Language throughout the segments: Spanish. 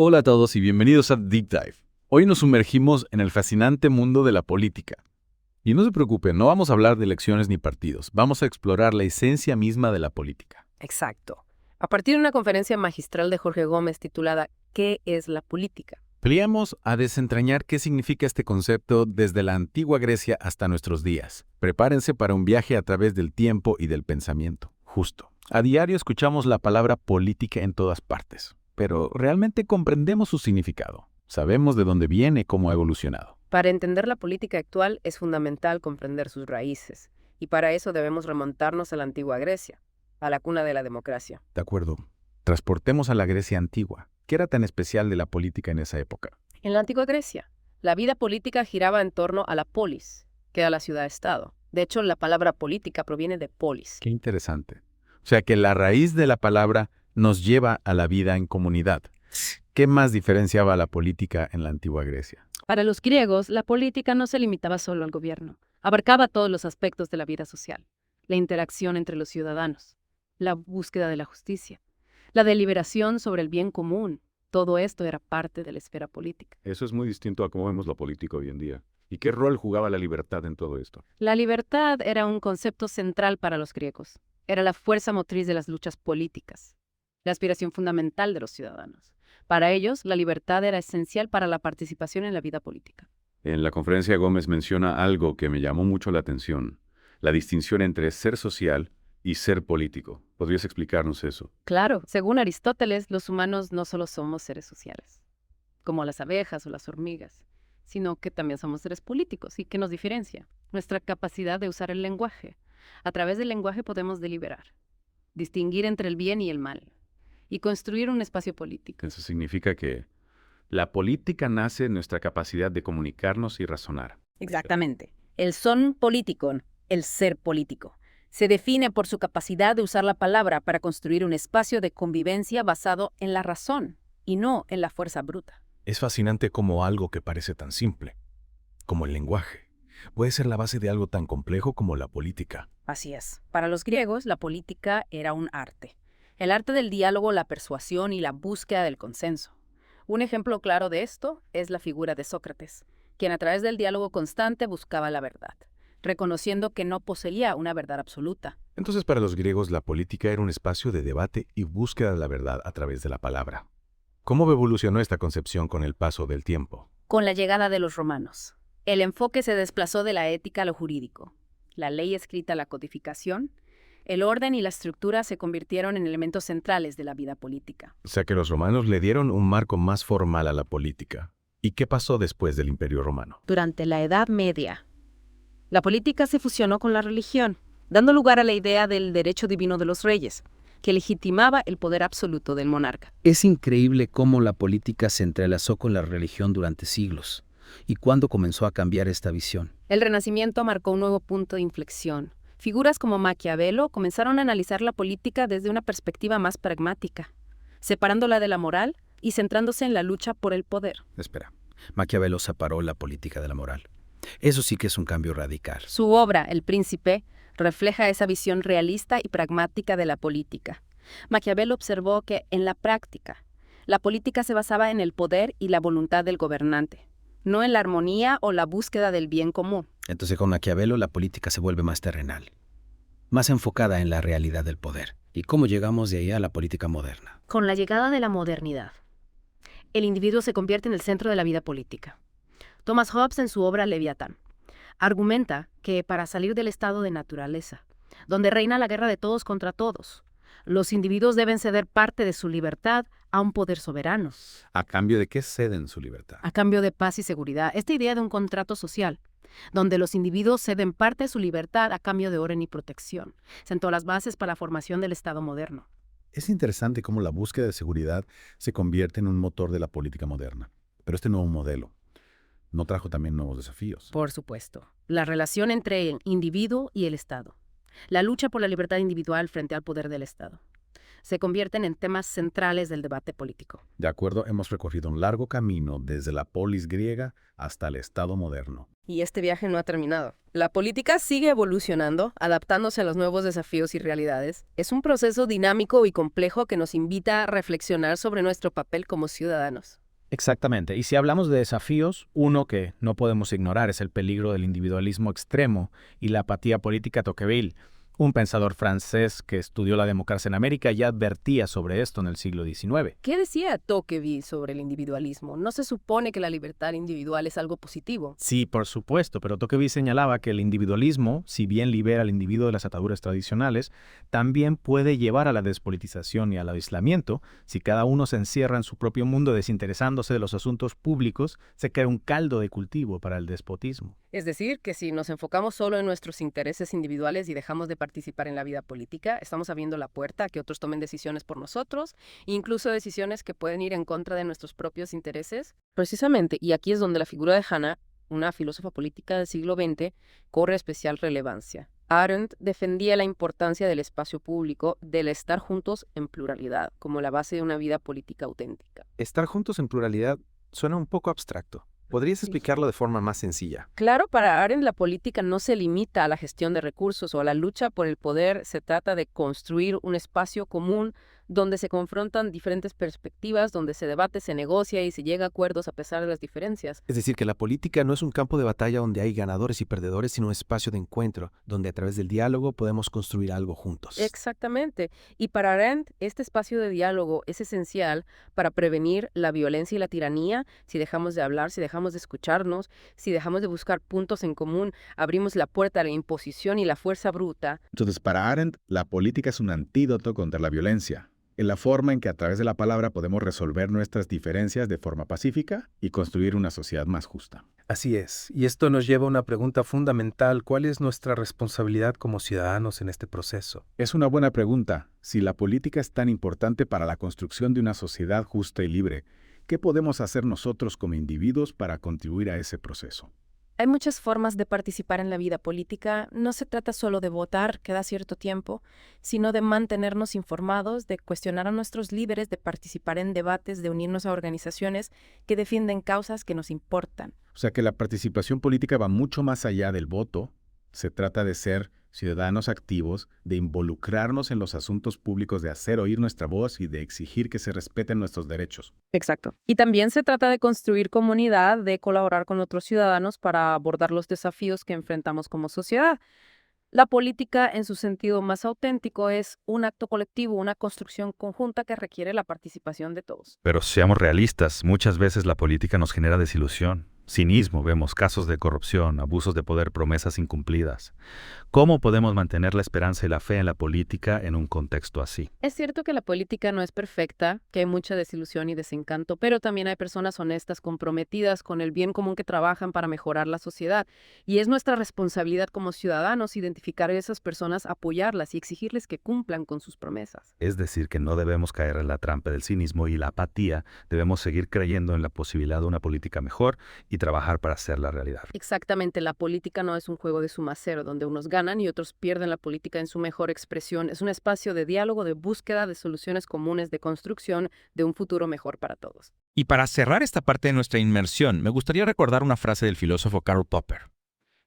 Hola a todos y bienvenidos a Deep Dive. Hoy nos sumergimos en el fascinante mundo de la política. Y no se preocupen, no vamos a hablar de elecciones ni partidos, vamos a explorar la esencia misma de la política. Exacto. A partir de una conferencia magistral de Jorge Gómez titulada ¿Qué es la política? Peleamos a desentrañar qué significa este concepto desde la antigua Grecia hasta nuestros días. Prepárense para un viaje a través del tiempo y del pensamiento. Justo. A diario escuchamos la palabra política en todas partes, pero ¿realmente comprendemos su significado? ¿Sabemos de dónde viene y cómo ha evolucionado? Para entender la política actual es fundamental comprender sus raíces, y para eso debemos remontarnos a la antigua Grecia, a la cuna de la democracia. De acuerdo. Transportemos a la Grecia antigua. ¿Qué era tan especial de la política en esa época? En la antigua Grecia, la vida política giraba en torno a la polis, que era la ciudad-estado. De hecho, la palabra política proviene de polis. Qué interesante. O sea que la raíz de la palabra nos lleva a la vida en comunidad. ¿Qué más diferenciaba a la política en la antigua Grecia? Para los griegos, la política no se limitaba solo al gobierno, abarcaba todos los aspectos de la vida social, la interacción entre los ciudadanos, la búsqueda de la justicia, la deliberación sobre el bien común. Todo esto era parte de la esfera política. Eso es muy distinto a cómo vemos la política hoy en día. ¿Y qué rol jugaba la libertad en todo esto? La libertad era un concepto central para los griegos. Era la fuerza motriz de las luchas políticas, la aspiración fundamental de los ciudadanos. Para ellos, la libertad era esencial para la participación en la vida política. En la conferencia Gómez menciona algo que me llamó mucho la atención, la distinción entre ser social y ser político. ¿Podrías explicarnos eso? Claro, según Aristóteles, los humanos no solo somos seres sociales, como las abejas o las hormigas, sino que también somos seres políticos. ¿Y qué nos diferencia? Nuestra capacidad de usar el lenguaje. A través del lenguaje podemos deliberar, distinguir entre el bien y el mal, y construir un espacio político. Eso significa que la política nace en nuestra capacidad de comunicarnos y razonar. Exactamente. El son político, el ser político, se define por su capacidad de usar la palabra para construir un espacio de convivencia basado en la razón y no en la fuerza bruta. Es fascinante cómo algo que parece tan simple, como el lenguaje, puede ser la base de algo tan complejo como la política. Así es. Para los griegos, la política era un arte. El arte del diálogo, la persuasión y la búsqueda del consenso. Un ejemplo claro de esto es la figura de Sócrates, quien a través del diálogo constante buscaba la verdad, reconociendo que no poseía una verdad absoluta. Entonces, para los griegos, la política era un espacio de debate y búsqueda de la verdad a través de la palabra. ¿Cómo evolucionó esta concepción con el paso del tiempo? Con la llegada de los romanos, el enfoque se desplazó de la ética a lo jurídico. La ley escrita a la codificación, el orden y la estructura se convirtieron en elementos centrales de la vida política. O sea que los romanos le dieron un marco más formal a la política. ¿Y qué pasó después del Imperio Romano? Durante la Edad Media, la política se fusionó con la religión, dando lugar a la idea del derecho divino de los reyes, que legitimaba el poder absoluto del monarca. Es increíble cómo la política se entrelazó con la religión durante siglos y cuándo comenzó a cambiar esta visión. El Renacimiento marcó un nuevo punto de inflexión. Figuras como Maquiavelo comenzaron a analizar la política desde una perspectiva más pragmática, separándola de la moral y centrándose en la lucha por el poder. Espera, Maquiavelo separó la política de la moral. Eso sí que es un cambio radical. Su obra, El Príncipe, refleja esa visión realista y pragmática de la política. Maquiavelo observó que, en la práctica, la política se basaba en el poder y la voluntad del gobernante, no en la armonía o la búsqueda del bien común. Entonces, con Maquiavelo, la política se vuelve más terrenal, más enfocada en la realidad del poder. ¿Y cómo llegamos de ahí a la política moderna? Con la llegada de la modernidad, el individuo se convierte en el centro de la vida política. Thomas Hobbes, en su obra Leviatán, argumenta que para salir del estado de naturaleza, donde reina la guerra de todos contra todos, los individuos deben ceder parte de su libertad a un poder soberano, ¿A cambio de qué ceden su libertad? a cambio de paz y seguridad. Esta idea de un contrato social, donde los individuos ceden parte de su libertad a cambio de orden y protección, sentó las bases para la formación del Estado moderno. Es interesante cómo la búsqueda de seguridad se convierte en un motor de la política moderna. Pero este nuevo modelo no trajo también nuevos desafíos. Por supuesto, la relación entre el individuo y el Estado, la lucha por la libertad individual frente al poder del Estado, se convierten en temas centrales del debate político. De acuerdo, hemos recorrido un largo camino desde la polis griega hasta el Estado moderno. Y este viaje no ha terminado. La política sigue evolucionando, adaptándose a los nuevos desafíos y realidades. Es un proceso dinámico y complejo que nos invita a reflexionar sobre nuestro papel como ciudadanos. Exactamente. Y si hablamos de desafíos, uno que no podemos ignorar es el peligro del individualismo extremo y la apatía política a Tocqueville. Un pensador francés que estudió la democracia en América ya advertía sobre esto en el siglo XIX. ¿Qué decía Tocqueville sobre el individualismo? ¿No se supone que la libertad individual es algo positivo? Sí, por supuesto, pero Tocqueville señalaba que el individualismo, si bien libera al individuo de las ataduras tradicionales, también puede llevar a la despolitización y al aislamiento. Si cada uno se encierra en su propio mundo desinteresándose de los asuntos públicos, se crea un caldo de cultivo para el despotismo. Es decir, que si nos enfocamos solo en nuestros intereses individuales y dejamos de participar en la vida política, estamos abriendo la puerta a que otros tomen decisiones por nosotros, incluso decisiones que pueden ir en contra de nuestros propios intereses. Precisamente, y aquí es donde la figura de Hannah, una filósofa política del siglo XX, corre especial relevancia. Arendt defendía la importancia del espacio público, del estar juntos en pluralidad, como la base de una vida política auténtica. Estar juntos en pluralidad suena un poco abstracto. ¿Podrías explicarlo de forma más sencilla? Claro, para Arendt la política no se limita a la gestión de recursos o a la lucha por el poder, se trata de construir un espacio común donde se confrontan diferentes perspectivas, donde se debate, se negocia y se llega a acuerdos a pesar de las diferencias. Es decir, que la política no es un campo de batalla donde hay ganadores y perdedores, sino un espacio de encuentro, donde a través del diálogo podemos construir algo juntos. Exactamente. Y para Arendt, este espacio de diálogo es esencial para prevenir la violencia y la tiranía. Si dejamos de hablar, si dejamos de escucharnos, si dejamos de buscar puntos en común, abrimos la puerta a la imposición y la fuerza bruta. Entonces, para Arendt, la política es un antídoto contra la violencia, en la forma en que a través de la palabra podemos resolver nuestras diferencias de forma pacífica y construir una sociedad más justa. Así es, y esto nos lleva a una pregunta fundamental: ¿cuál es nuestra responsabilidad como ciudadanos en este proceso? Es una buena pregunta. Si la política es tan importante para la construcción de una sociedad justa y libre, ¿qué podemos hacer nosotros como individuos para contribuir a ese proceso? Hay muchas formas de participar en la vida política. No se trata solo de votar cada cierto tiempo, sino de mantenernos informados, de cuestionar a nuestros líderes, de participar en debates, de unirnos a organizaciones que defienden causas que nos importan. O sea que la participación política va mucho más allá del voto. Se trata de ser ciudadanos activos, de involucrarnos en los asuntos públicos, de hacer oír nuestra voz y de exigir que se respeten nuestros derechos. Exacto. Y también se trata de construir comunidad, de colaborar con otros ciudadanos para abordar los desafíos que enfrentamos como sociedad. La política, en su sentido más auténtico, es un acto colectivo, una construcción conjunta que requiere la participación de todos. Pero seamos realistas, muchas veces la política nos genera desilusión, cinismo, vemos casos de corrupción, abusos de poder, promesas incumplidas. ¿Cómo podemos mantener la esperanza y la fe en la política en un contexto así? Es cierto que la política no es perfecta, que hay mucha desilusión y desencanto, pero también hay personas honestas, comprometidas con el bien común que trabajan para mejorar la sociedad. Y es nuestra responsabilidad como ciudadanos identificar a esas personas, apoyarlas y exigirles que cumplan con sus promesas. Es decir, que no debemos caer en la trampa del cinismo y la apatía, debemos seguir creyendo en la posibilidad de una política mejor y trabajar para hacerla realidad. Exactamente, la política no es un juego de suma cero, donde unos ganan y otros pierden la política en su mejor expresión. Es un espacio de diálogo, de búsqueda de soluciones comunes, de construcción de un futuro mejor para todos. Y para cerrar esta parte de nuestra inmersión, me gustaría recordar una frase del filósofo Karl Popper.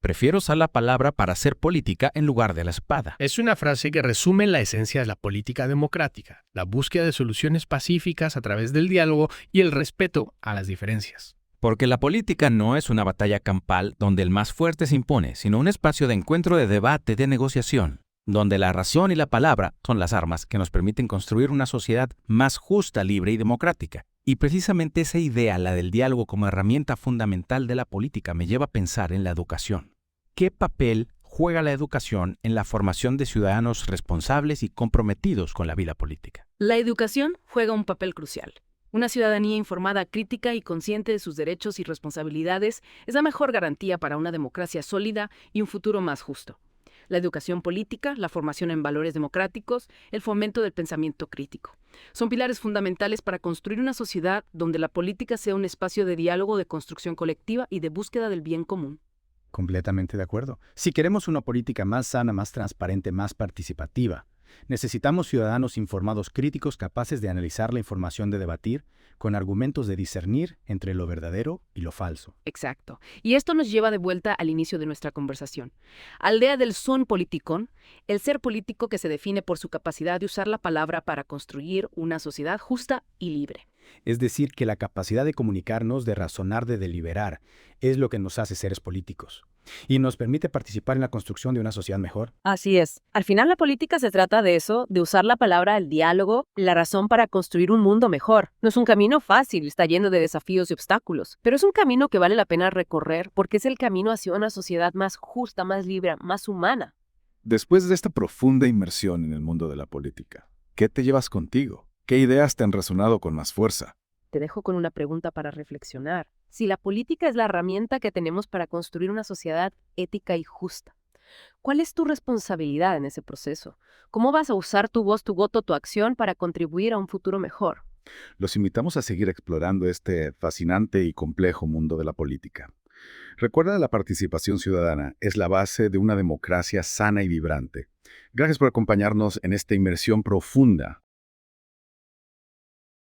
Prefiero usar la palabra para hacer política en lugar de la espada. Es una frase que resume la esencia de la política democrática, la búsqueda de soluciones pacíficas a través del diálogo y el respeto a las diferencias. Porque la política no es una batalla campal donde el más fuerte se impone, sino un espacio de encuentro, de debate, de negociación, donde la razón y la palabra son las armas que nos permiten construir una sociedad más justa, libre y democrática. Y precisamente esa idea, la del diálogo como herramienta fundamental de la política, me lleva a pensar en la educación. ¿Qué papel juega la educación en la formación de ciudadanos responsables y comprometidos con la vida política? La educación juega un papel crucial. Una ciudadanía informada, crítica y consciente de sus derechos y responsabilidades es la mejor garantía para una democracia sólida y un futuro más justo. La educación política, la formación en valores democráticos, el fomento del pensamiento crítico. Son pilares fundamentales para construir una sociedad donde la política sea un espacio de diálogo, de construcción colectiva y de búsqueda del bien común. Completamente de acuerdo. Si queremos una política más sana, más transparente, más participativa, necesitamos ciudadanos informados, críticos, capaces de analizar la información, de debatir, con argumentos de discernir entre lo verdadero y lo falso. Exacto. Y esto nos lleva de vuelta al inicio de nuestra conversación. Aldea del son politicón, el ser político que se define por su capacidad de usar la palabra para construir una sociedad justa y libre. Es decir, que la capacidad de comunicarnos, de razonar, de deliberar, es lo que nos hace seres políticos y nos permite participar en la construcción de una sociedad mejor. Así es. Al final la política se trata de eso, de usar la palabra, el diálogo, la razón para construir un mundo mejor. No es un camino fácil, está lleno de desafíos y obstáculos, pero es un camino que vale la pena recorrer porque es el camino hacia una sociedad más justa, más libre, más humana. Después de esta profunda inmersión en el mundo de la política, ¿qué te llevas contigo? ¿Qué ideas te han resonado con más fuerza? Te dejo con una pregunta para reflexionar. Si la política es la herramienta que tenemos para construir una sociedad ética y justa, ¿cuál es tu responsabilidad en ese proceso? ¿Cómo vas a usar tu voz, tu voto, tu acción para contribuir a un futuro mejor? Los invitamos a seguir explorando este fascinante y complejo mundo de la política. Recuerda, la participación ciudadana es la base de una democracia sana y vibrante. Gracias por acompañarnos en esta inmersión profunda